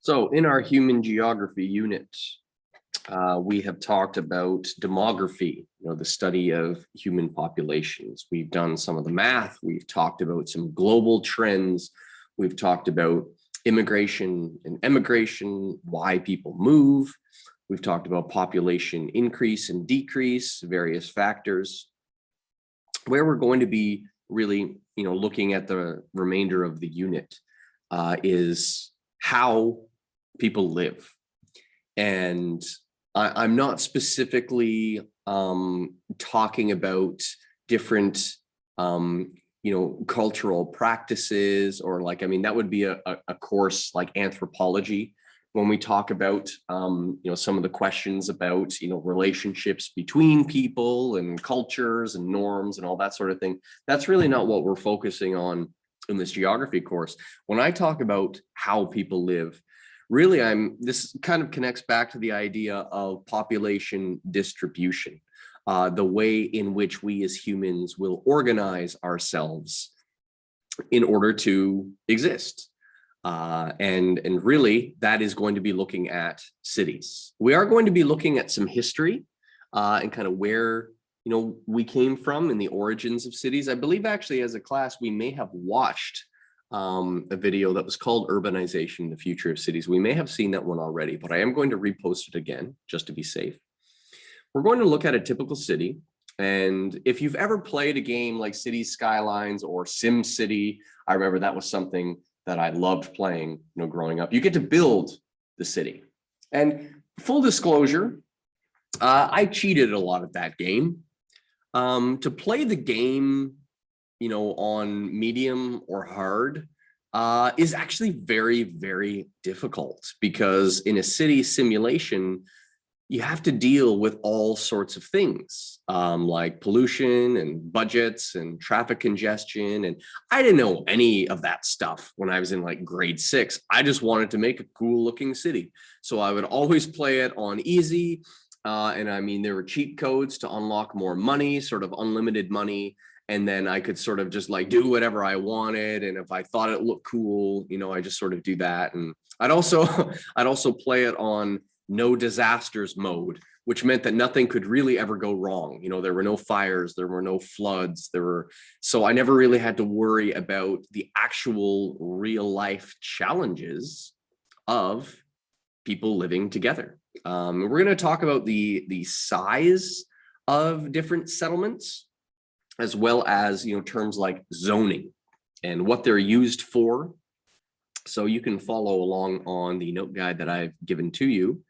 So in our human geography unit, we have talked about demography, the study of human populations. We've done some of the math. We've talked about some global trends. We've talked about immigration and emigration, why people move. We've talked about population increase and decrease, various factors. Where we're going to be really, looking at the remainder of the unit is how people live. And I'm not specifically talking about different, cultural practices or that would be a course like anthropology. When we talk about, some of the questions about, relationships between people and cultures and norms and all that sort of thing, that's really not what we're focusing on in this geography course. When I talk about how people live, really, this kind of connects back to the idea of population distribution, the way in which we as humans will organize ourselves in order to exist. And really, that is going to be looking at cities. We are going to be looking at some history and kind of where we came from and the origins of cities. I believe actually as a class, we may have watched a video that was called Urbanization, the Future of Cities. We may have seen that one already, but I am going to repost it again just to be safe. We're going to look at a typical city. And if you've ever played a game like Cities Skylines or Sim City, I remember that was something that I loved playing, growing up. You get to build the city. And full disclosure, I cheated a lot at that game. To play the game, on medium or hard is actually very, very difficult because in a city simulation, you have to deal with all sorts of things like pollution and budgets and traffic congestion. And I didn't know any of that stuff when I was in like grade 6. I just wanted to make a cool looking city. So I would always play it on easy. And there were cheat codes to unlock more money, sort of unlimited money. And then I could sort of just like do whatever I wanted. And if I thought it looked cool, I just sort of do that. And I'd also play it on no disasters mode, which meant that nothing could really ever go wrong. There were no fires, there were no floods, so I never really had to worry about the actual real life challenges of people living together. We're going to talk about the size of different settlements, as well as terms like zoning and what they're used for. So you can follow along on the note guide that I've given to you.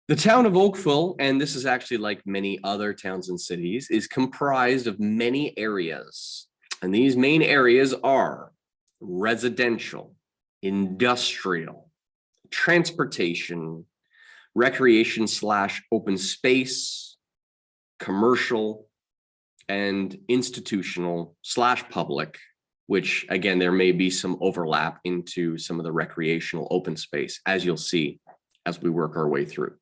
The town of Oakville, and this is actually like many other towns and cities, is comprised of many areas. And these main areas are residential, industrial, transportation, recreation / open space, commercial, and institutional / public, which again, there may be some overlap into some of the recreational open space, as you'll see as we work our way through.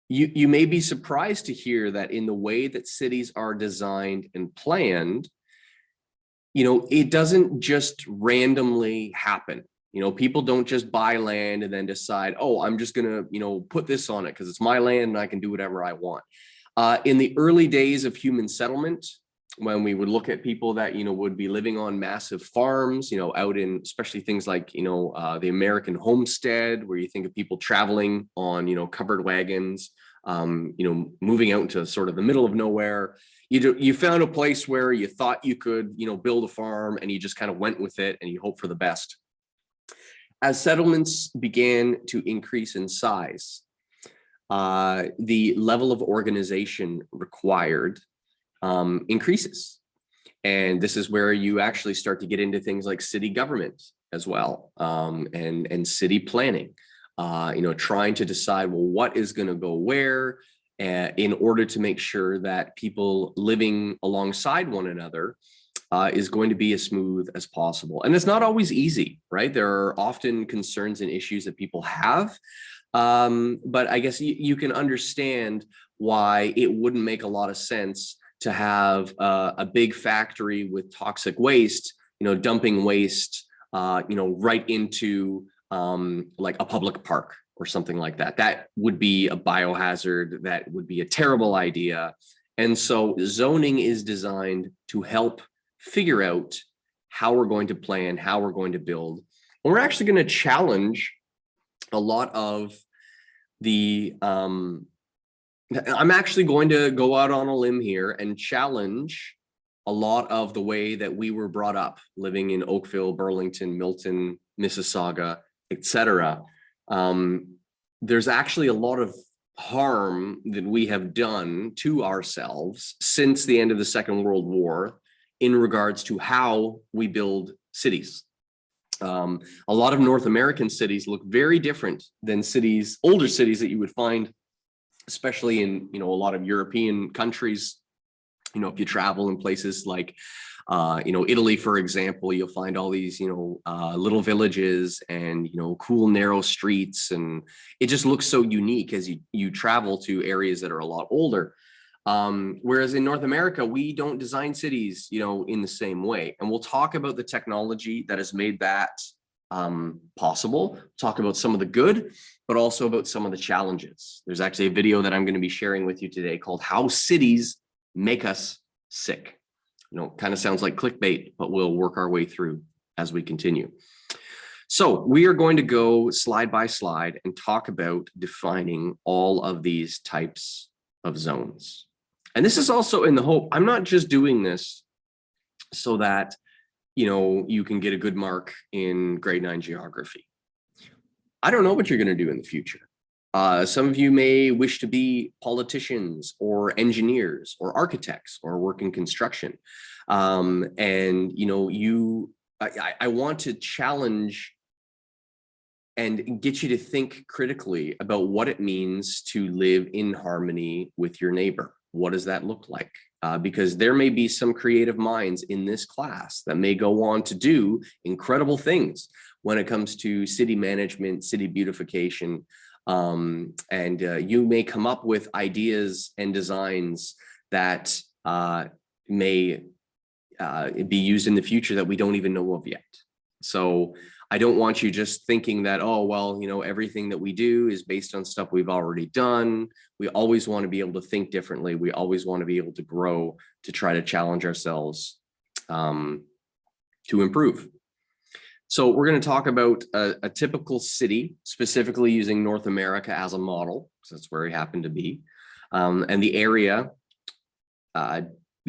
You may be surprised to hear that in the way that cities are designed and planned, it doesn't just randomly happen. People don't just buy land and then decide, oh, I'm just gonna, put this on it because it's my land and I can do whatever I want. In the early days of human settlement, when we would look at people that, would be living on massive farms, out in especially things like, the American homestead, where you think of people traveling on, covered wagons, moving out into sort of the middle of nowhere. You found a place where you thought you could, build a farm, and you just kind of went with it and you hope for the best. As settlements began to increase in size, the level of organization required increases. And this is where you actually start to get into things like city government as well, and city planning, trying to decide, well, what is going to go where, in order to make sure that people living alongside one another is going to be as smooth as possible. And it's not always easy, right? There are often concerns and issues that people have. But I guess you can understand why it wouldn't make a lot of sense to have a big factory with toxic waste, dumping waste right into like a public park or something like that. That would be a biohazard. That would be a terrible idea. And so zoning is designed to help figure out how we're going to plan, how we're going to build. And we're actually going to challenge a lot of the, I'm actually going to go out on a limb here and challenge a lot of the way that we were brought up living in Oakville, Burlington, Milton, Mississauga, etc. There's actually a lot of harm that we have done to ourselves since the end of the Second World War in regards to how we build cities. A lot of North American cities look very different than cities, older cities that you would find, especially in, a lot of European countries. If you travel in places like, Italy, for example, you'll find all these, little villages and, cool, narrow streets. And it just looks so unique as you travel to areas that are a lot older. Whereas in North America, we don't design cities, in the same way. And we'll talk about the technology that has made that possible, talk about some of the good, but also about some of the challenges. There's actually a video that I'm going to be sharing with you today called How Cities Make Us Sick. Kind of sounds like clickbait, but we'll work our way through as we continue. So we are going to go slide by slide and talk about defining all of these types of zones. And this is also in the hope, I'm not just doing this so that, you can get a good mark in grade 9 geography. I don't know what you're going to do in the future. Some of you may wish to be politicians or engineers or architects or work in construction. And, I want to challenge and get you to think critically about what it means to live in harmony with your neighbor. What does that look like? Because there may be some creative minds in this class that may go on to do incredible things when it comes to city management, city beautification. And you may come up with ideas and designs that may be used in the future that we don't even know of yet. So I don't want you just thinking that, oh, well, everything that we do is based on stuff we've already done. We always want to be able to think differently. We always want to be able to grow, to try to challenge ourselves to improve. So we're going to talk about a typical city, specifically using North America as a model, because that's where we happen to be, and the area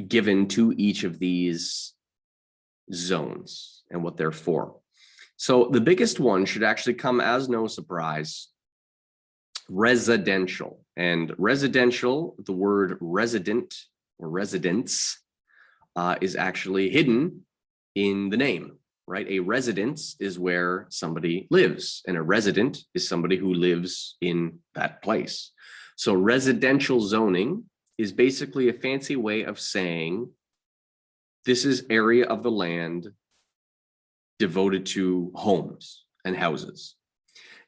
given to each of these zones and what they're for. So the biggest one should actually come as no surprise: residential. And residential, the word resident or residence is actually hidden in the name. Right? A residence is where somebody lives, and a resident is somebody who lives in that place. So residential zoning is basically a fancy way of saying this is area of the land devoted to homes and houses.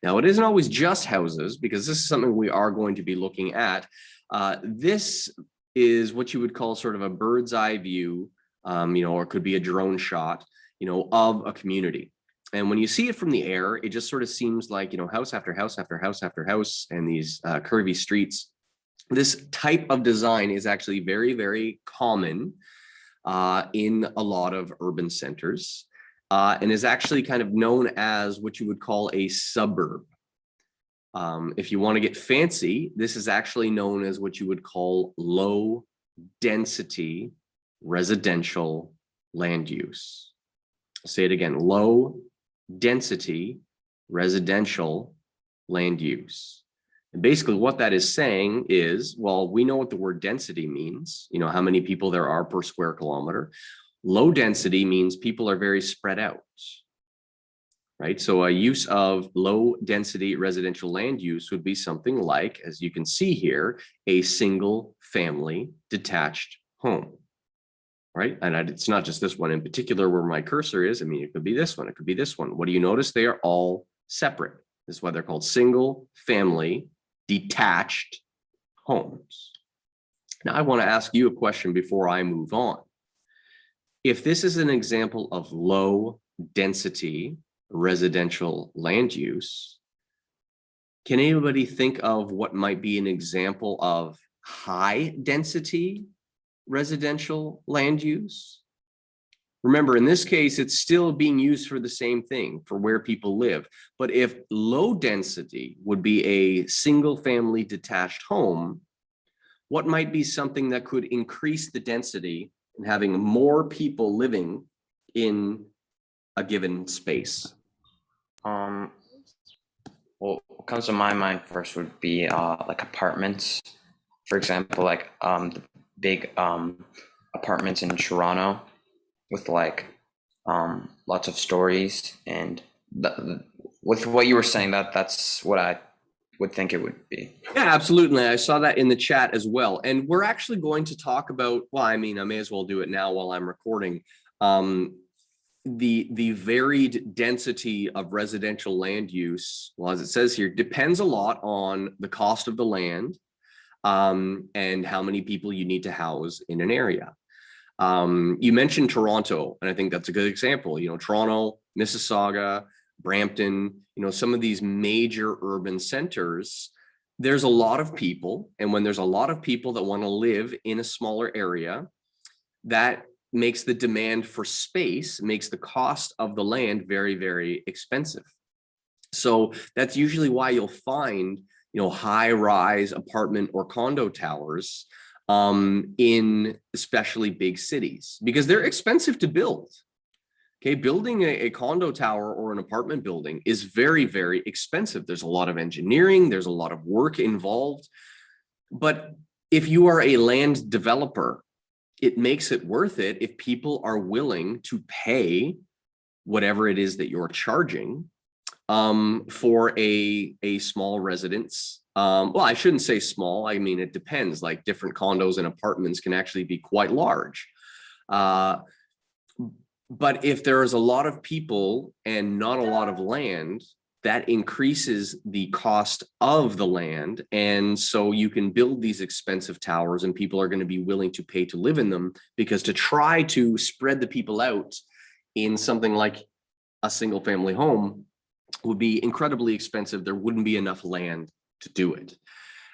Now, it isn't always just houses, because this is something we are going to be looking at. This is what you would call sort of a bird's eye view, or it could be a drone shot, of a community. And when you see it from the air, it just sort of seems like, house after house after house after house, and these curvy streets. This type of design is actually very, very common in a lot of urban centers, and is actually kind of known as what you would call a suburb. If you want to get fancy, this is actually known as what you would call low density residential land use. I'll say it again: low density residential land use. And basically what that is saying is, well, we know what the word density means, how many people there are per square kilometer. Low density means people are very spread out, right? So a use of low density residential land use would be something like, as you can see here, a single family detached home. Right? And it's not just this one in particular where my cursor is. I mean, it could be this one, it could be this one. What do you notice? They are all separate. This is why they're called single family detached homes. Now, I want to ask you a question before I move on. If this is an example of low density residential land use, can anybody think of what might be an example of high density residential land use? Remember, in this case, it's still being used for the same thing, for where people live. But if low density would be a single family detached home, what might be something that could increase the density and having more people living in a given space? Well, what comes to my mind first would be like apartments. For example, like the big apartments in Toronto with like lots of stories, and with what you were saying, that's what I would think it would be. Yeah, absolutely. I saw that in the chat as well. And we're actually going to talk about, well, I mean, I may as well do it now while I'm recording. The varied density of residential land use, well, as it says here, depends a lot on the cost of the land and how many people you need to house in an area. You mentioned Toronto, and I think that's a good example. You know, Toronto, Mississauga, Brampton, you know, some of these major urban centers, there's a lot of people. And when there's a lot of people that want to live in a smaller area, that makes the demand for space, makes the cost of the land very, very expensive. So that's usually why you'll find, you know, high-rise apartment or condo towers in especially big cities, because they're expensive to build. Okay, building a condo tower or an apartment building is very, very expensive. There's a lot of engineering, there's a lot of work involved. But if you are a land developer, it makes it worth it if people are willing to pay whatever it is that you're charging for a small residence. Well, I shouldn't say small. I mean, it depends. Like different condos and apartments can actually be quite large. But if there is a lot of people and not a lot of land, that increases the cost of the land. And so you can build these expensive towers and people are going to be willing to pay to live in them, because to try to spread the people out in something like a single family home would be incredibly expensive. There wouldn't be enough land to do it.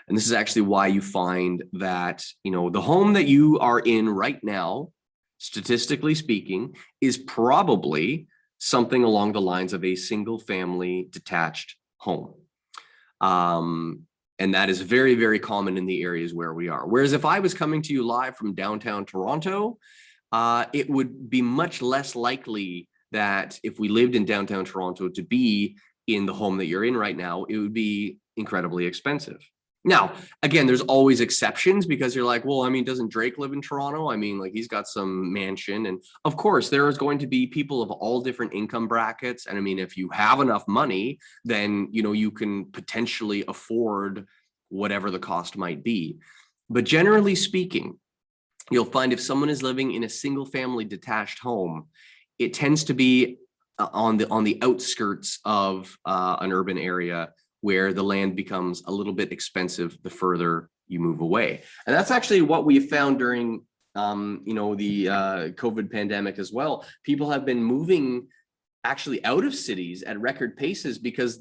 And this is actually why you find that, you know, the home that you are in right now, statistically speaking, is probably something along the lines of a single family detached home. And that is very, very common in the areas where we are. Whereas if I was coming to you live from downtown Toronto, it would be much less likely that if we lived in downtown Toronto to be in the home that you're in right now, it would be incredibly expensive. Now, again, there's always exceptions, because you're like, well, I mean, doesn't Drake live in Toronto? I mean, like, he's got some mansion. And of course, there is going to be people of all different income brackets. And I mean, if you have enough money, then, you know, you can potentially afford whatever the cost might be. But generally speaking, you'll find if someone is living in a single family detached home, it tends to be on the outskirts of an urban area, where the land becomes a little bit expensive the further you move away. And that's actually what we found during you know, the COVID pandemic as well. People have been moving actually out of cities at record paces, because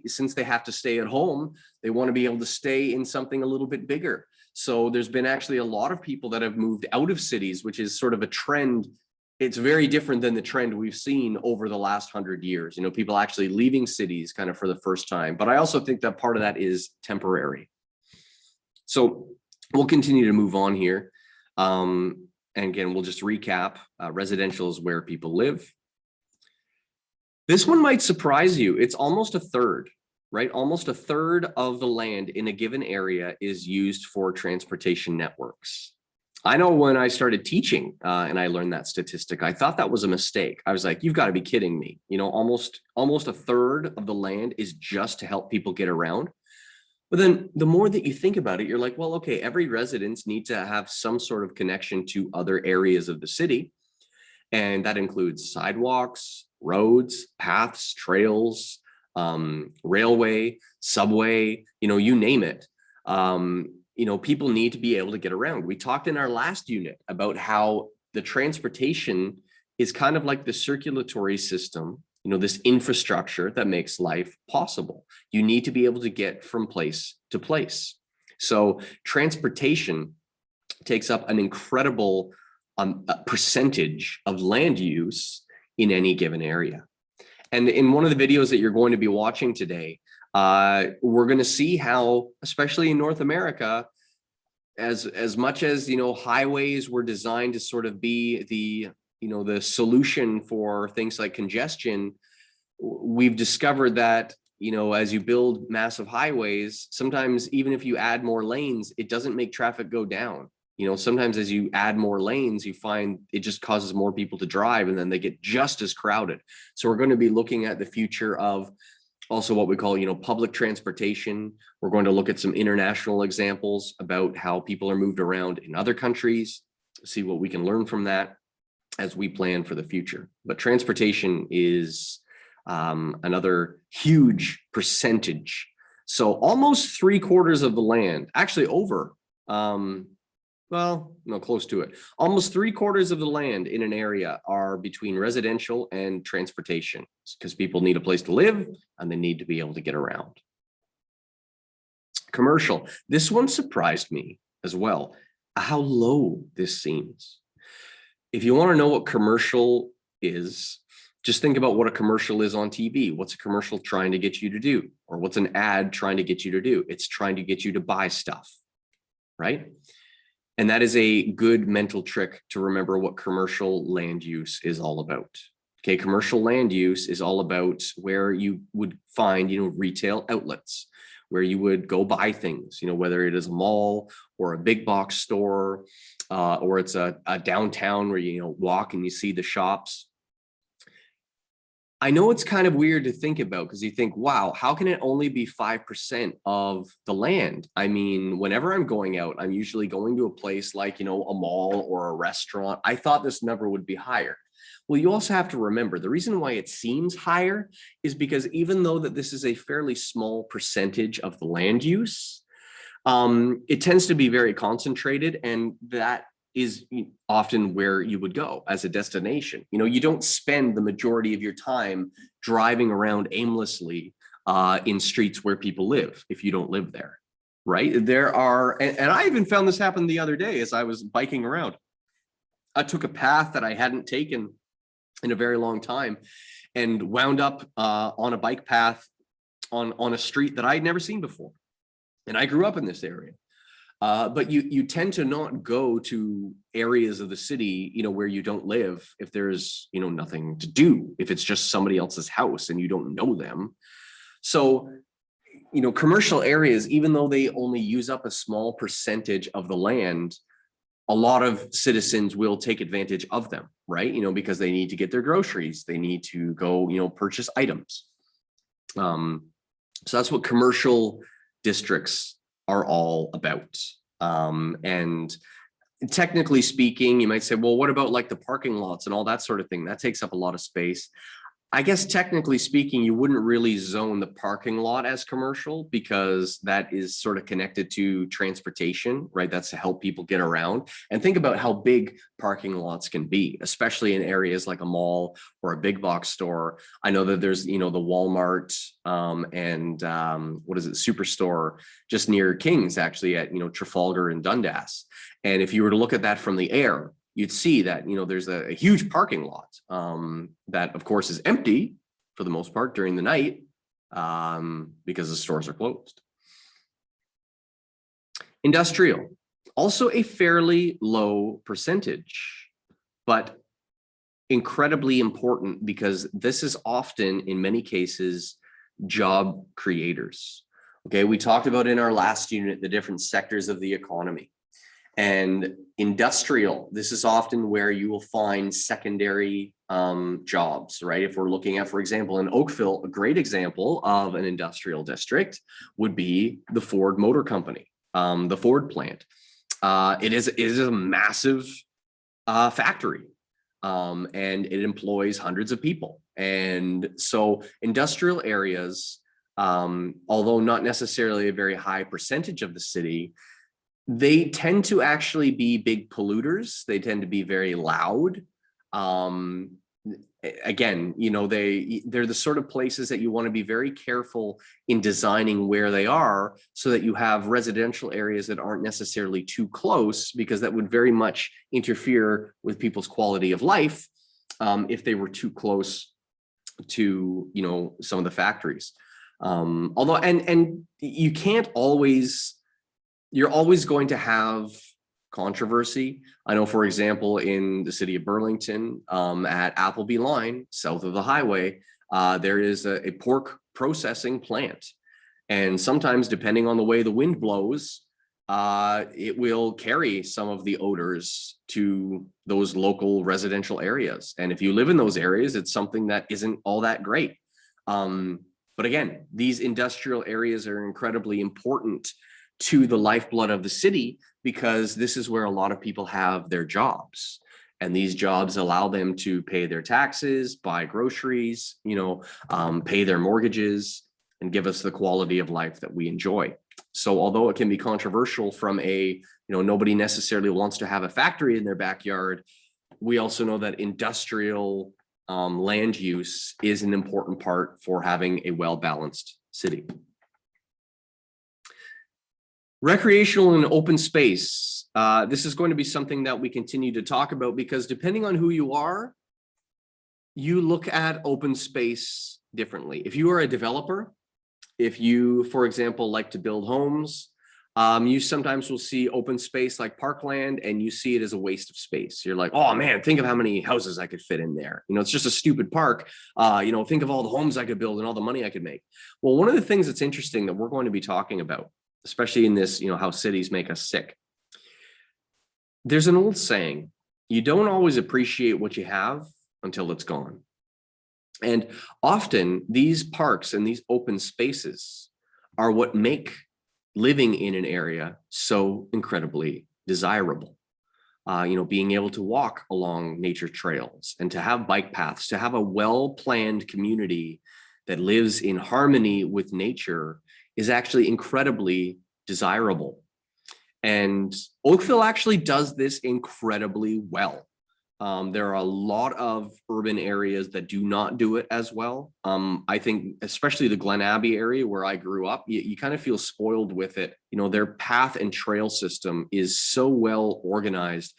since they have to stay at home, they want to be able to stay in something a little bit bigger. So there's been actually a lot of people that have moved out of cities, which is sort of a trend. It's very different than the trend we've seen over the last 100 years. You know, people actually leaving cities kind of for the first time. But I also think that part of that is temporary. So we'll continue to move on here. And again, we'll just recap. Residential is where people live. This one might surprise you. It's almost a third, right? Almost a third of the land in a given area is used for transportation networks. I know when I started teaching and I learned that statistic, I thought that was a mistake. I was like, you've got to be kidding me. You know, almost a third of the land is just to help people get around. But then the more that you think about it, you're like, well, okay, every residence needs to have some sort of connection to other areas of the city. And that includes sidewalks, roads, paths, trails, railway, subway, you know, you name it. You know, people need to be able to get around. We talked in our last unit about how the transportation is kind of like the circulatory system, this infrastructure that makes life possible. You need to be able to get from place to place. So transportation takes up an incredible percentage of land use in any given area. And in one of the videos that you're going to be watching today, we're going to see how, especially in North America, as much as highways were designed to sort of be the solution for things like congestion, we've discovered that as you build massive highways, sometimes even if you add more lanes, it doesn't make traffic go down. Sometimes as you add more lanes, you find it just causes more people to drive, and then they get just as crowded. So we're going to be looking at the future of also what we call, public transportation. We're going to look at some international examples about how people are moved around in other countries, see what we can learn from that as we plan for the future. But transportation is another huge percentage. So almost 3/4 of the land, actually over, well, no, close to it. Almost 3/4 of the land in an area are between residential and transportation, because people need a place to live and they need to be able to get around. Commercial. This one surprised me as well, how low this seems. If you want to know what commercial is, just think about what a commercial is on TV. What's a commercial trying to get you to do? Or what's an ad trying to get you to do? It's trying to get you to buy stuff, right? And that is a good mental trick to remember what commercial land use is all about. Okay, commercial land use is all about where you would find, retail outlets, where you would go buy things, whether it is a mall or a big box store, or it's a downtown where you walk and you see the shops. I know it's kind of weird to think about, because you think, wow, how can it only be 5% of the land? I mean, whenever I'm going out, I'm usually going to a place like, a mall or a restaurant. I thought this number would be higher. Well, you also have to remember the reason why it seems higher is because even though that this is a fairly small percentage of the land use, it tends to be very concentrated, and that is often where you would go as a destination. You don't spend the majority of your time driving around aimlessly in streets where people live if you don't live there, right? There are, and I even found this happen the other day as I was biking around. I took a path that I hadn't taken in a very long time and wound up on a bike path on a street that I had never seen before. And I grew up in this area. But you tend to not go to areas of the city, where you don't live if there's, nothing to do, if it's just somebody else's house and you don't know them. So, commercial areas, even though they only use up a small percentage of the land, a lot of citizens will take advantage of them, right? Because they need to get their groceries, they need to go, purchase items. So that's what commercial districts are all about. And technically speaking, you might say, well, what about like the parking lots and all that sort of thing? That takes up a lot of space. I guess technically speaking, you wouldn't really zone the parking lot as commercial, because that is sort of connected to transportation, right? That's to help people get around. And think about how big parking lots can be, especially in areas like a mall or a big box store. I know that there's, the Walmart and what is it, Superstore just near King's, actually, at, Trafalgar and Dundas. And if you were to look at that from the air, you'd see that, there's a huge parking lot that, of course, is empty for the most part during the night because the stores are closed. Industrial, also a fairly low percentage, but incredibly important, because this is often, in many cases, job creators. Okay, we talked about in our last unit the different sectors of the economy. And industrial, this is often where you will find secondary jobs, right? If we're looking at, for example, in Oakville, a great example of an industrial district would be the Ford Motor Company, the Ford plant. It is a massive factory, and it employs hundreds of people. And so industrial areas, although not necessarily a very high percentage of the city, they tend to actually be big polluters. They tend to be very loud. Again, you know, they're the sort of places that you want to be very careful in designing where they are, so that you have residential areas that aren't necessarily too close, because that would very much interfere with people's quality of life if they were too close to, you know, some of the factories. Although, and you can't always, you're always going to have controversy. I know, for example, in the city of Burlington, at Appleby Line, south of the highway, there is a pork processing plant. And sometimes, depending on the way the wind blows, it will carry some of the odors to those local residential areas. And if you live in those areas, it's something that isn't all that great. But again, these industrial areas are incredibly important to the lifeblood of the city, because this is where a lot of people have their jobs. And these jobs allow them to pay their taxes, buy groceries, you know, pay their mortgages, and give us the quality of life that we enjoy. So although it can be controversial from a, you know, nobody necessarily wants to have a factory in their backyard, we also know that industrial land use is an important part for having a well-balanced city. Recreational and open space. This is going to be something that we continue to talk about, because depending on who you are, you look at open space differently. If you are a developer, if you, for example, like to build homes, you sometimes will see open space like parkland, and you see it as a waste of space. You're like, oh man, think of how many houses I could fit in there. You know, it's just a stupid park. You know, think of all the homes I could build and all the money I could make. Well, one of the things that's interesting that we're going to be talking about, especially in this, you know, how cities make us sick. There's an old saying, you don't always appreciate what you have until it's gone. And often these parks and these open spaces are what make living in an area so incredibly desirable. You know, being able to walk along nature trails and to have bike paths, to have a well-planned community that lives in harmony with nature is actually incredibly desirable. And Oakville actually does this incredibly well. There are a lot of urban areas that do not do it as well. I think especially the Glen Abbey area where I grew up, you kind of feel spoiled with it. You know, their path and trail system is so well organized.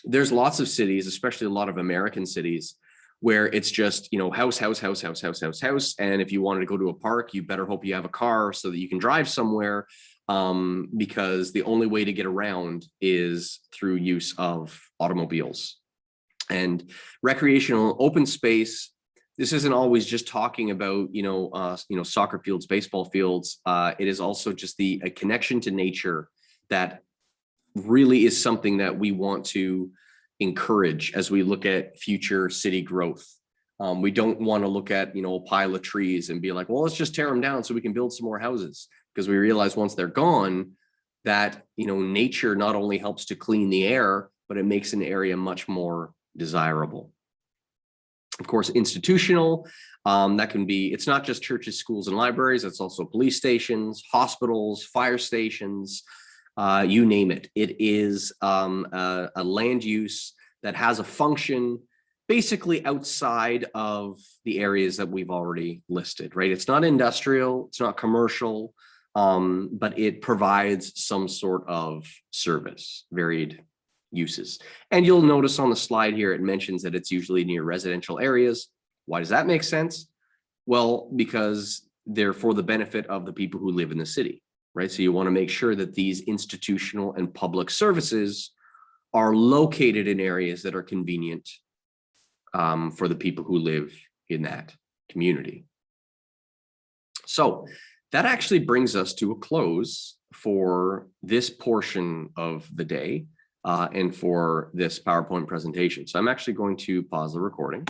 There's lots of cities, especially a lot of American cities, where it's just, you know, house, house, house, house, house, house, house. And if you wanted to go to a park, you better hope you have a car so that you can drive somewhere, because the only way to get around is through use of automobiles. And recreational open space, this isn't always just talking about, you know, soccer fields, baseball fields. It is also just a connection to nature that really is something that we want to encourage as we look at future city growth. We don't want to look at, you know, a pile of trees and be like, well, let's just tear them down so we can build some more houses, because we realize once they're gone that, you know, nature not only helps to clean the air, but it makes an area much more desirable. Of course, institutional, that can be, it's not just churches, schools, and libraries, it's also police stations, hospitals, fire stations, you name it. It is a land use that has a function basically outside of the areas that we've already listed, right? It's not industrial, it's not commercial, but it provides some sort of service, varied uses. And you'll notice on the slide here, it mentions that it's usually near residential areas. Why does that make sense? Well, because they're for the benefit of the people who live in the city, right? So you want to make sure that these institutional and public services are located in areas that are convenient for the people who live in that community. So that actually brings us to a close for this portion of the day and for this PowerPoint presentation. So I'm actually going to pause the recording.